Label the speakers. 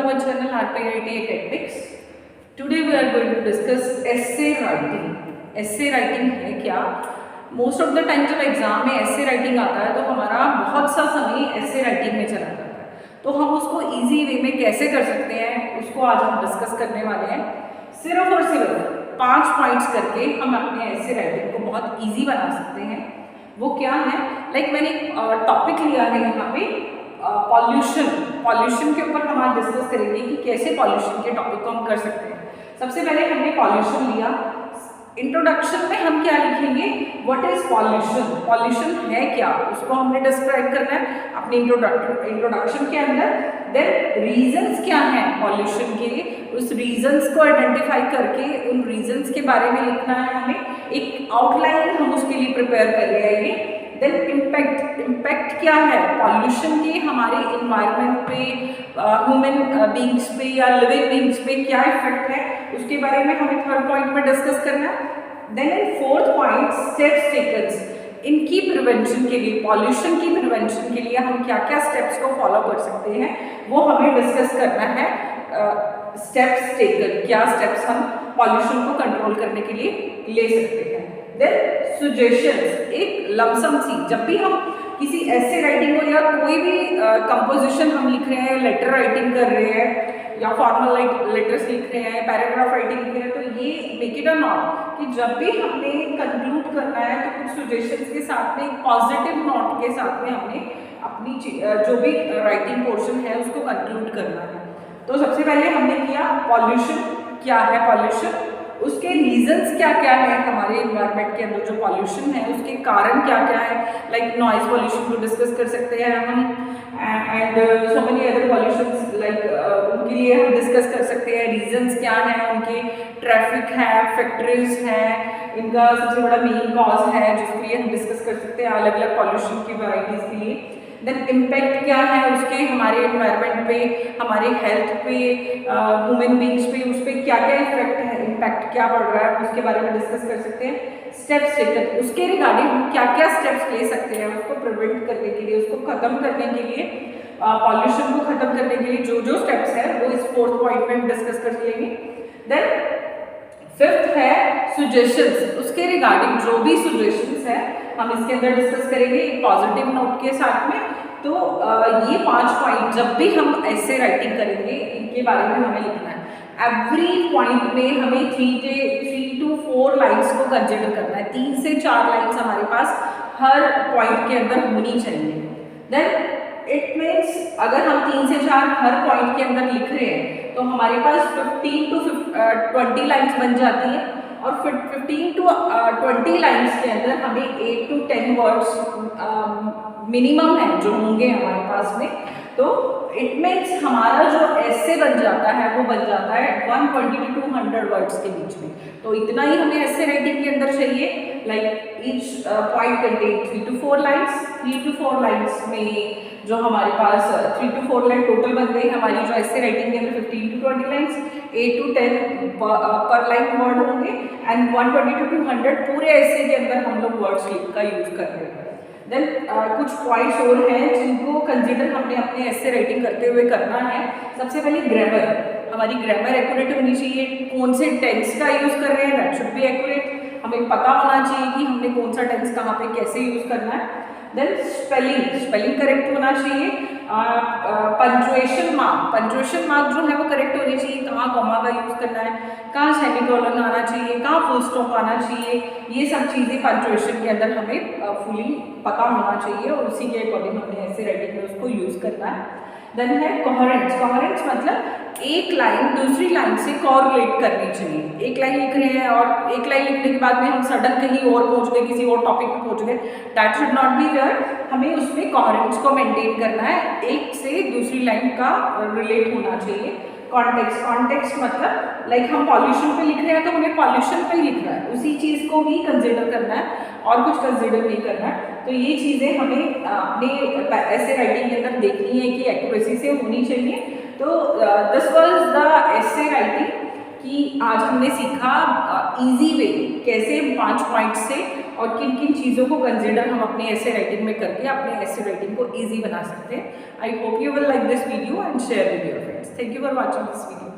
Speaker 1: our channel RPIT Academics. Today we are going to discuss essay writing. Essay writing है क्या? Most of the time जब exam में essay writing आता है तो हमारा बहुत सा समय essay writing में चला जाता है, तो हम उसको easy वे में कैसे कर सकते हैं उसको आज हम डिस्कस करने वाले हैं। सिर्फ और सिर्फ 5 पॉइंट्स करके हम अपने essay writing को बहुत ईजी बना सकते हैं। वो क्या है? मैंने टॉपिक लिया है यहाँ पे पॉल्यूशन के ऊपर हम आज डिस्कस करेंगे कि कैसे पॉल्यूशन के टॉपिक को हम कर सकते हैं। सबसे पहले हमने पॉल्यूशन लिया। इंट्रोडक्शन में हम क्या लिखेंगे? व्हाट इज पॉल्यूशन, पॉल्यूशन है क्या, उसको हमने डिस्क्राइब करना है अपने इंट्रोडक्शन के अंदर। देन रीजंस क्या है पॉल्यूशन के, उस रीजंस को आइडेंटिफाई करके उन रीजंस के बारे में लिखना है हमें। एक आउटलाइन हम उसके लिए प्रिपेयर कर रहे हैं। देन इम्पैक्ट क्या है पॉल्यूशन के हमारे इन्वायरमेंट पे, ह्यूमन बींग्स पे या लिविंग बींग्स पे क्या इफेक्ट है, उसके बारे में हमें थर्ड पॉइंट में डिस्कस करना है। Then in fourth point steps taken, इनकी प्रिवेंशन के लिए, पॉल्यूशन की प्रिवेंशन के लिए हम क्या क्या स्टेप्स को फॉलो कर सकते हैं वो हमें डिस्कस करना है। स्टेप्स टेकन, क्या स्टेप्स हम पॉल्यूशन को कंट्रोल करने के लिए ले सकते हैं। देन सजेशंस, एक लमसम सी, जब भी हम किसी ऐसे राइटिंग को या कोई भी कंपोजिशन हम लिख रहे हैं, लेटर राइटिंग कर रहे हैं या फॉर्मल लेटर्स लिख रहे हैं, पैराग्राफ राइटिंग लिख रहे हैं, तो ये मेक इट अ नोट कि जब भी हमने कंक्लूड करना है तो कुछ सजेशंस के साथ में, एक पॉजिटिव नोट के साथ में हमने अपनी जो भी राइटिंग पोर्शन है उसको कंक्लूड करना है। तो सबसे पहले हमने किया पॉल्यूशन, क्या है पॉल्यूशन, उसके रीजंस क्या क्या है हमारे इन्वायरमेंट के अंदर जो पॉल्यूशन है उसके कारण क्या क्या है। लाइक नॉइज पॉल्यूशन को डिस्कस कर सकते हैं हम, and so many other pollutions उनके लिए हम डिस्कस कर सकते हैं। रीजंस क्या है उनके, ट्रैफिक है, फैक्ट्रीज है, इनका सबसे बड़ा मेन कॉज है जिसके लिए हम डिस्कस कर सकते हैं अलग अलग पॉल्यूशन की वैराइटीज के लिए। देन इम्पैक्ट क्या है उसके हमारे इन्वायरमेंट पे, हमारे हेल्थ पे, ह्यूमन बींग्स पे, उस पर क्या क्या इफेक्ट है, इम्पैक्ट क्या पड़ रहा है उसके बारे में डिस्कस कर सकते हैं। स्टेप्स टेकन, उसके रिगार्डिंग हम क्या क्या स्टेप्स ले सकते हैं उसको प्रिवेंट करने के लिए, उसको खत्म करने के लिए, पॉल्यूशन को खत्म करने के लिए जो जो स्टेप्स है वो इस फोर्थ पॉइंट में हम डिस्कस कर लेंगे। देन फिफ्थ है सजेशंस, उसके रिगार्डिंग जो भी सजेशंस है हम इसके अंदर डिस्कस करेंगे एक पॉजिटिव नोट के साथ में। तो ये 5 पॉइंट जब भी हम ऐसे राइटिंग करेंगे इनके बारे में हमें लिखना है। एवरी पॉइंट में हमें 3 to 4 लाइन्स को कंसिडर करना है। 3 से 4 लाइन्स हमारे पास हर पॉइंट के अंदर होनी चाहिए। देन इट मीन्स अगर हम 3 से 4 हर पॉइंट के अंदर लिख रहे हैं तो हमारे पास 15 to 20 लाइन्स बन जाती हैं, और 15 to 20 लाइन्स के अंदर हमें 8 to 10 वर्ड्स मिनिमम है जो होंगे हमारे पास में। तो इट मीन्स हमारा जो ऐसे बन जाता है वो बन जाता है 120 to 200 वर्ड्स के बीच में। तो इतना ही हमें ऐसे राइटिंग के अंदर चाहिए। Like each point contain 3 to 4 lines. 3 to 4 lines में जो हमारे पास 3 to 4 लाइन टोटल बन गई हमारी जो ऐसे राइटिंग के अंदर 15 to 20 लाइन्स, 8 to 10 पर लाइन वर्ड होंगे, एंड 120 to 200 पूरे ऐसे के अंदर हम लोग वर्ड्स का यूज कर रहे हैं। देन कुछ पॉइंट्स और हैं जिनको कंसिडर हमने अपने ऐसे राइटिंग करते हुए करना है। सबसे पहले ग्रामर, हमारी ग्रामर एक्यूरेट होनी चाहिए। कौन से टेंस का यूज कर रहे हैं दैट शुड बी एक्यूरेट, हमें पता होना चाहिए कि हमने कौन सा टेंस कहाँ पे कैसे यूज करना है। देन स्पेलिंग करेक्ट होना चाहिए। पंक्चुएशन मार्क जो है वो करेक्ट होनी चाहिए, कहाँ कॉमा का यूज करना है, कहाँ सेमीकोलन आना चाहिए, कहाँ फुल स्टॉप आना चाहिए, ये सब चीज़ें पंक्चुएशन के अंदर हमें फुली पता होना चाहिए और उसी के अकॉर्डिंग हमने ऐसे राइटिंग में उसको यूज करना है। देन है कोहेरेंस मतलब एक लाइन दूसरी लाइन से कोरिलेट करनी चाहिए। एक लाइन लिख रहे हैं और एक लाइन लिखने के बाद में हम सडन कहीं और पहुंच गए, किसी और टॉपिक पे पहुंच गए, that should not be there. हमें उसमें कोहेरेंस को मेंटेन करना है, एक से दूसरी लाइन का रिलेट होना चाहिए। कॉन्टेक्स्ट मतलब लाइक हम पॉल्यूशन पे लिख रहे हैं तो हमें पॉल्यूशन पे ही लिखना है, उसी चीज़ को ही कंसिडर करना है और कुछ कंसिडर नहीं करना है। तो ये चीज़ें हमें अपने ऐसे राइटिंग के अंदर देखनी है कि एक्यूरेसी से होनी चाहिए। तो दिस वाज द ऐसे राइटिंग कि आज हमने सीखा इजी वे कैसे 5 पॉइंट से और किन किन चीज़ों को कंसिडर हम अपने ऐसे राइटिंग में करके अपने ऐसे राइटिंग को इजी बना सकते हैं। I hope you will like this video and share with your friends. Thank you for watching this video.